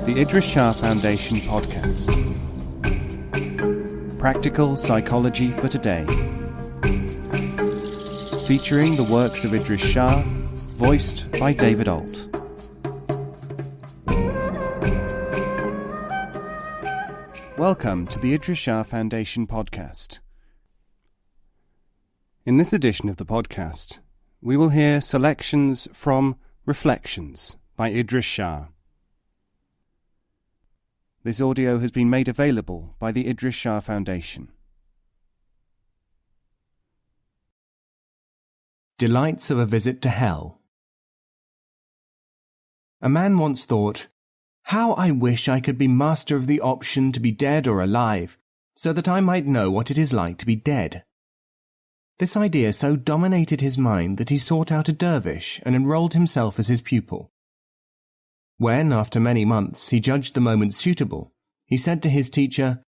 The Idries Shah Foundation Podcast. Practical Psychology for Today. Featuring the works of Idries Shah, voiced by David Alt. Welcome to the Idries Shah Foundation Podcast. In this edition of the podcast, we will hear selections from Reflections by Idries Shah. This audio has been made available by the Idries Shah Foundation. Delights of a Visit to Hell. A man once thought, "How I wish I could be master of the option to be dead or alive, so that I might know what it is like to be dead." This idea so dominated his mind that he sought out a dervish and enrolled himself as his pupil. When, after many months, he judged the moment suitable, he said to his teacher,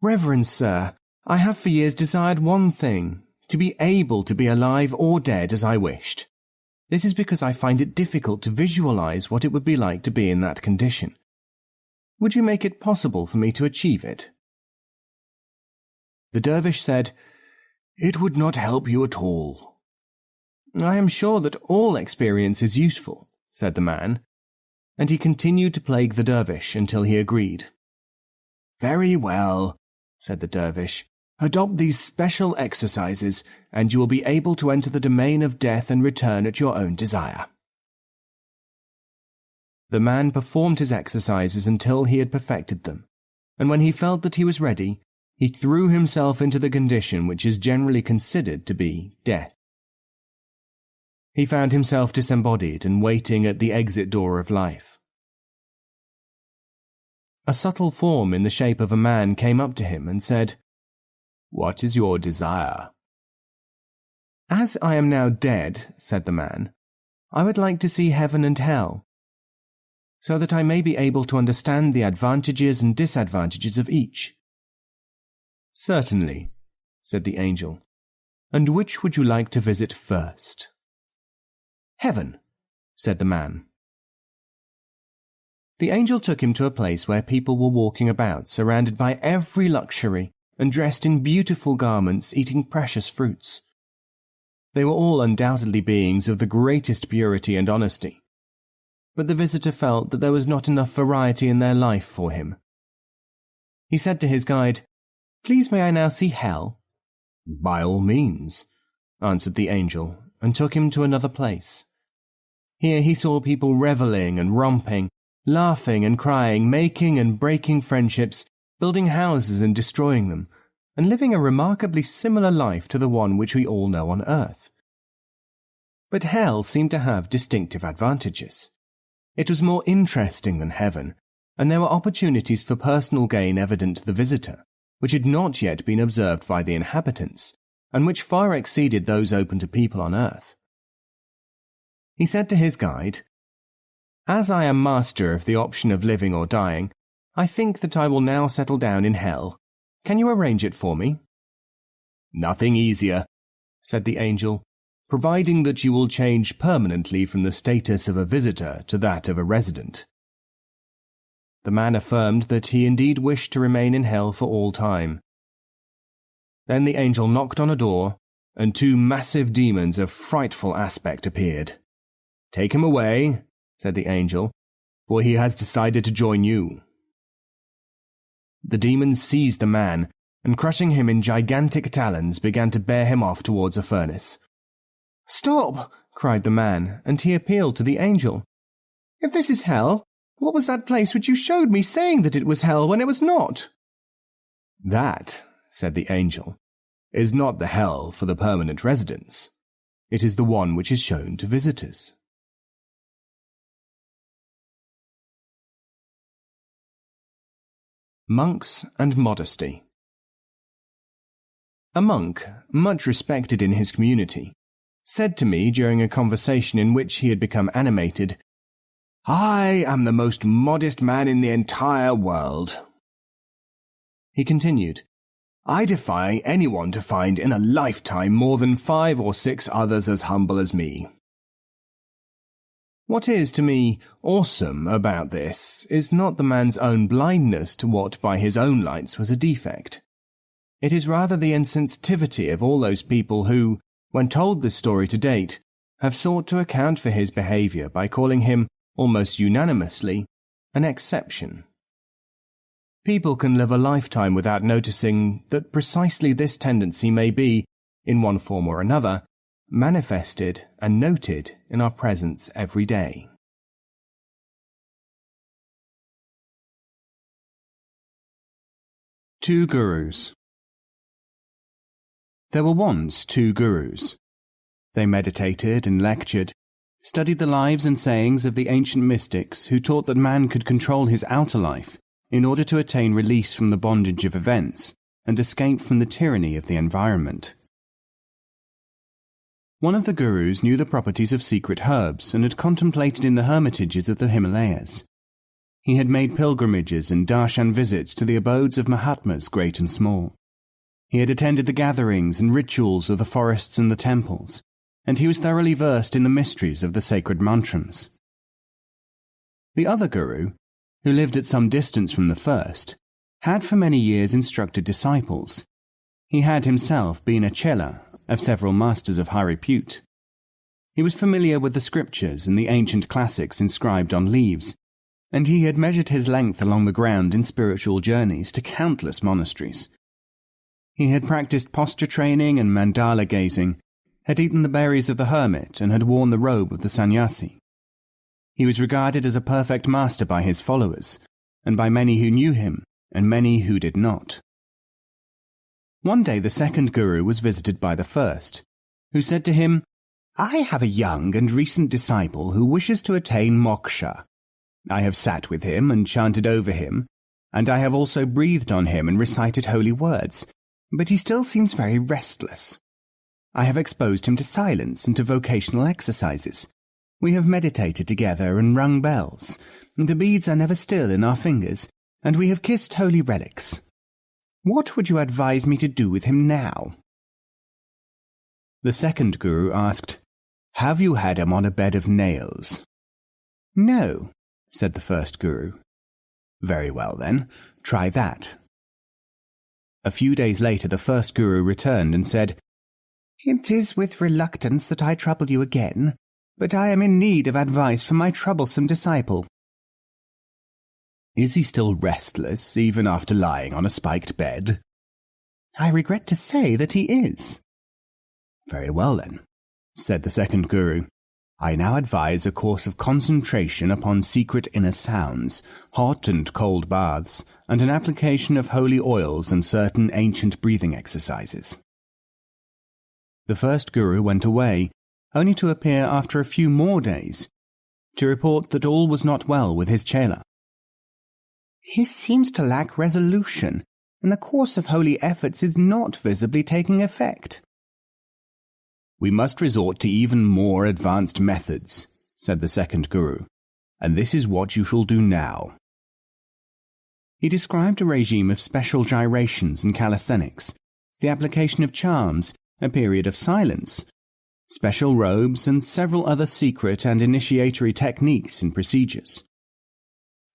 "Reverend sir, I have for years desired one thing, to be able to be alive or dead as I wished. This is because I find it difficult to visualize what it would be like to be in that condition. Would you make it possible for me to achieve it?" The dervish said, "It would not help you at all." "I am sure that all experience is useful," said the man, and he continued to plague the dervish until he agreed. "Very well," said the dervish, "adopt these special exercises, and you will be able to enter the domain of death and return at your own desire." The man performed his exercises until he had perfected them, and when he felt that he was ready, he threw himself into the condition which is generally considered to be death. He found himself disembodied and waiting at the exit door of life. A subtle form in the shape of a man came up to him and said, "What is your desire?" "As I am now dead," said the man, "I would like to see heaven and hell, so that I may be able to understand the advantages and disadvantages of each." "Certainly," said the angel. "And which would you like to visit first?" "Heaven," said the man. The angel took him to a place where people were walking about, surrounded by every luxury and dressed in beautiful garments, eating precious fruits. They were all undoubtedly beings of the greatest purity and honesty, but the visitor felt that there was not enough variety in their life for him. He said to his guide, "Please may I now see hell?" "By all means," answered the angel, and took him to another place. Here he saw people reveling and romping, laughing and crying, making and breaking friendships, building houses and destroying them, and living a remarkably similar life to the one which we all know on earth. But hell seemed to have distinctive advantages. It was more interesting than heaven, and there were opportunities for personal gain evident to the visitor, which had not yet been observed by the inhabitants, and which far exceeded those open to people on earth. He said to his guide, "As I am master of the option of living or dying, I think that I will now settle down in hell. Can you arrange it for me?" "Nothing easier," said the angel, "providing that you will change permanently from the status of a visitor to that of a resident." The man affirmed that he indeed wished to remain in hell for all time. Then the angel knocked on a door, and two massive demons of frightful aspect appeared. "Take him away," said the angel, "for he has decided to join you." The demons seized the man, and crushing him in gigantic talons, began to bear him off towards a furnace. "Stop!" cried the man, and he appealed to the angel. "If this is hell, what was that place which you showed me, saying that it was hell when it was not?" "That," said the angel, "is not the hell for the permanent residents. It is the one which is shown to visitors." Monks and Modesty. A monk, much respected in his community, said to me during a conversation in which he had become animated, "I am the most modest man in the entire world." He continued, "I defy anyone to find in a lifetime more than 5 or 6 others as humble as me." What is, to me, awesome about this is not the man's own blindness to what by his own lights was a defect. It is rather the insensitivity of all those people who, when told this story to date, have sought to account for his behaviour by calling him, almost unanimously, an exception. People can live a lifetime without noticing that precisely this tendency may be, in one form or another, manifested and noted in our presence every day. Two Gurus. There were once two gurus. They meditated and lectured, studied the lives and sayings of the ancient mystics who taught that man could control his outer life in order to attain release from the bondage of events and escape from the tyranny of the environment. One of the gurus knew the properties of secret herbs and had contemplated in the hermitages of the Himalayas. He had made pilgrimages and darshan visits to the abodes of Mahatmas great and small. He had attended the gatherings and rituals of the forests and the temples, and he was thoroughly versed in the mysteries of the sacred mantrams. The other guru, who lived at some distance from the first, had for many years instructed disciples. He had himself been a chela of several masters of high repute. He was familiar with the scriptures and the ancient classics inscribed on leaves, and he had measured his length along the ground in spiritual journeys to countless monasteries. He had practiced posture training and mandala gazing, had eaten the berries of the hermit, and had worn the robe of the sannyasi. He was regarded as a perfect master by his followers, and by many who knew him, and many who did not. One day the second guru was visited by the first, who said to him, "I have a young and recent disciple who wishes to attain moksha. I have sat with him and chanted over him, and I have also breathed on him and recited holy words, but he still seems very restless. I have exposed him to silence and to vocational exercises. We have meditated together and rung bells. The beads are never still in our fingers, and we have kissed holy relics. What would you advise me to do with him now?" The second guru asked, "Have you had him on a bed of nails?" "No," said the first guru. "Very well then, try that." A few days later the first guru returned and said, "It is with reluctance that I trouble you again, but I am in need of advice from my troublesome disciple." "Is he still restless, even after lying on a spiked bed?" "I regret to say that he is." "Very well then," said the second guru. "I now advise a course of concentration upon secret inner sounds, hot and cold baths, and an application of holy oils and certain ancient breathing exercises." The first guru went away, only to appear after a few more days, to report that all was not well with his chela. "He seems to lack resolution, and the course of holy efforts is not visibly taking effect." "We must resort to even more advanced methods," said the second guru, "and this is what you shall do now." He described a regime of special gyrations and calisthenics, the application of charms, a period of silence, special robes, and several other secret and initiatory techniques and procedures.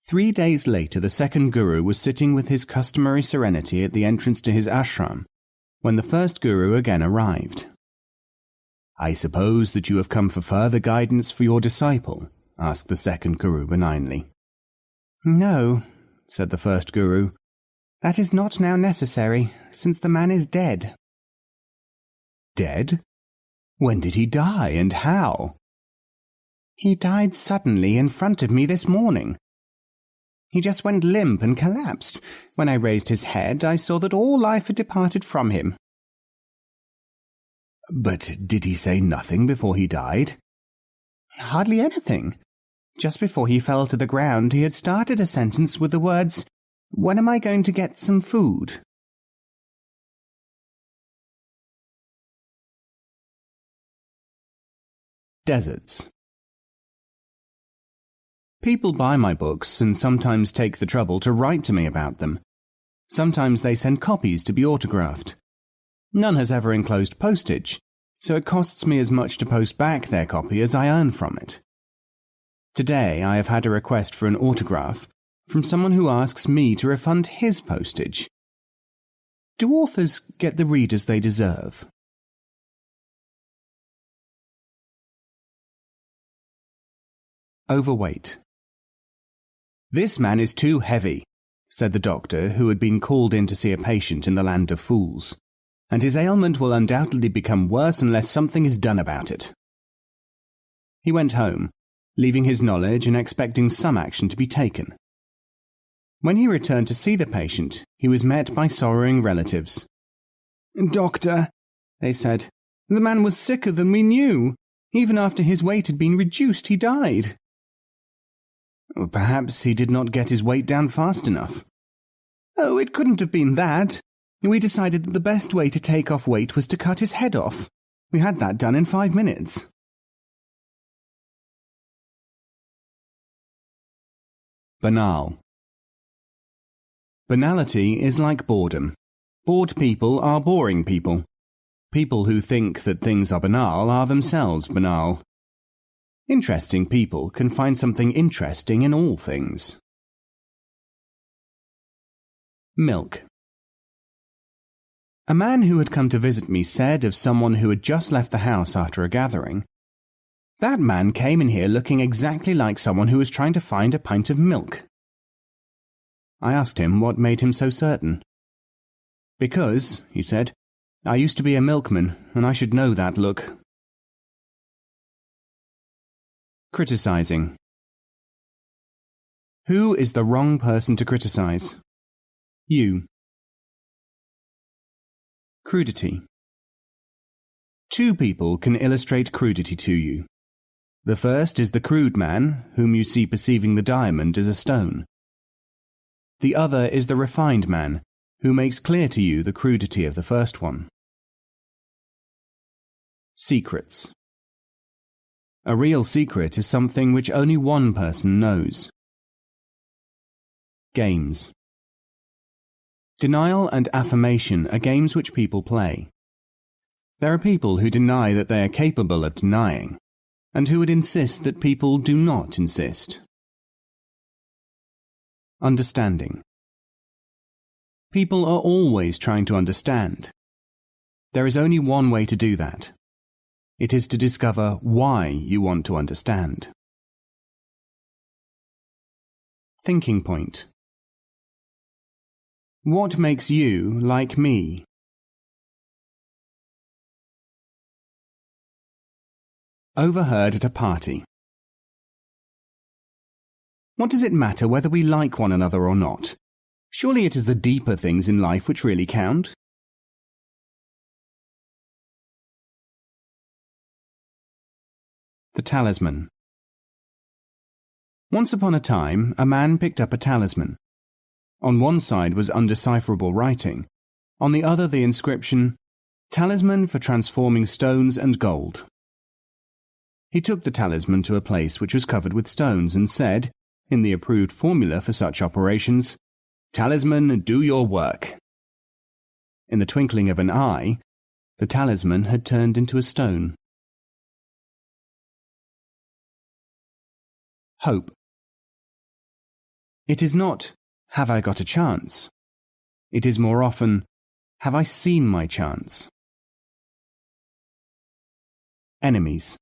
3 days later the second guru was sitting with his customary serenity at the entrance to his ashram, when the first guru again arrived. "I suppose that you have come for further guidance for your disciple?" asked the second guru benignly. "No," said the first guru. "That is not now necessary, since the man is dead." "Dead? When did he die, and how?" "He died suddenly in front of me this morning. He just went limp and collapsed. When I raised his head, I saw that all life had departed from him." "But did he say nothing before he died?" "Hardly anything. Just before he fell to the ground, he had started a sentence with the words, 'When am I going to get some food?'" Deserts. People buy my books and sometimes take the trouble to write to me about them. Sometimes they send copies to be autographed. None has ever enclosed postage, so it costs me as much to post back their copy as I earn from it. Today I have had a request for an autograph from someone who asks me to refund his postage. Do authors get the readers they deserve? Overweight. This man is too heavy, said the doctor who had been called in to see a patient in the land of fools, and his ailment will undoubtedly become worse unless something is done about it. He went home, leaving his knowledge and expecting some action to be taken. When he returned to see the patient, he was met by sorrowing relatives. "Doctor," they said, "the man was sicker than we knew. Even after his weight had been reduced, he died." Perhaps he did not get his weight down fast enough. Oh, it couldn't have been that. We decided that the best way to take off weight was to cut his head off. We had that done in 5 minutes. Banal. Banality is like boredom. Bored people are boring people. People who think that things are banal are themselves banal. Interesting people can find something interesting in all things. Milk. A man who had come to visit me said of someone who had just left the house after a gathering, "That man came in here looking exactly like someone who was trying to find a pint of milk." I asked him what made him so certain. "Because," he said, "I used to be a milkman, and I should know that look." Criticizing. Who is the wrong person to criticize? You. Crudity. Two people can illustrate crudity to you. The first is the crude man, whom you see perceiving the diamond as a stone. The other is the refined man, who makes clear to you the crudity of the first one. Secrets. A real secret is something which only one person knows. Games. Denial and affirmation are games which people play. There are people who deny that they are capable of denying, and who would insist that people do not insist. Understanding. People are always trying to understand. There is only one way to do that. It is to discover why you want to understand. Thinking point. What makes you like me? Overheard at a party. What does it matter whether we like one another or not? Surely it is the deeper things in life which really count. The talisman. Once upon a time, a man picked up a talisman. On one side was undecipherable writing, on the other the inscription, "Talisman for transforming stones and gold." He took the talisman to a place which was covered with stones and said, in the approved formula for such operations, "Talisman, do your work." In the twinkling of an eye, the talisman had turned into a stone. Hope. It is not, "Have I got a chance?" It is more often, "Have I seen my chance?" Enemies.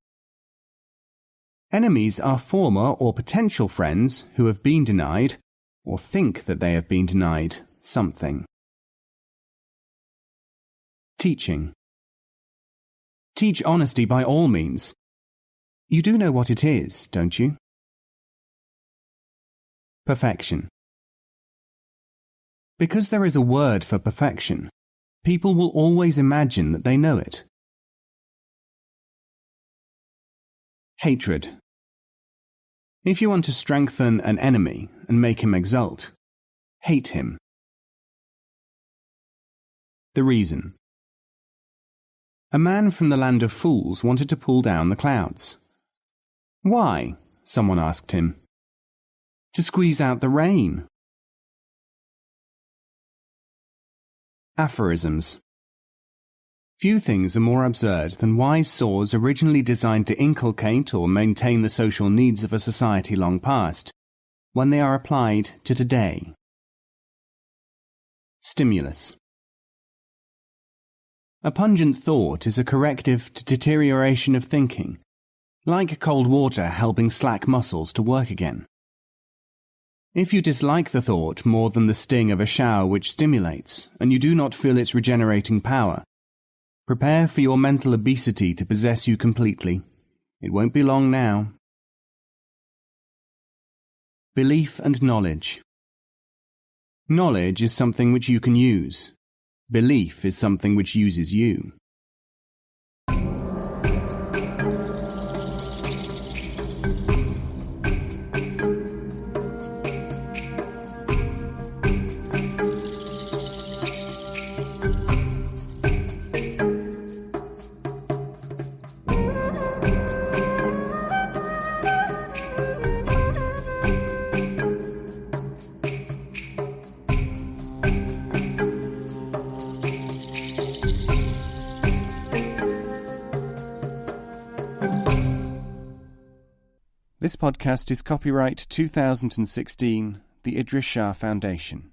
Enemies are former or potential friends who have been denied, or think that they have been denied, something. Teaching. Teach honesty by all means. You do know what it is, don't you? Perfection. Because there is a word for perfection, people will always imagine that they know it. Hatred. If you want to strengthen an enemy and make him exult, hate him. The reason. A man from the land of fools wanted to pull down the clouds. Why? Someone asked him. To squeeze out the rain. Aphorisms. Few things are more absurd than wise saws originally designed to inculcate or maintain the social needs of a society long past, when they are applied to today. Stimulus. A pungent thought is a corrective to deterioration of thinking, like cold water helping slack muscles to work again. If you dislike the thought more than the sting of a shower which stimulates, and you do not feel its regenerating power, prepare for your mental obesity to possess you completely. It won't be long now. Belief and knowledge. Knowledge is something which you can use. Belief is something which uses you. This podcast is copyright 2016, the Idries Shah Foundation.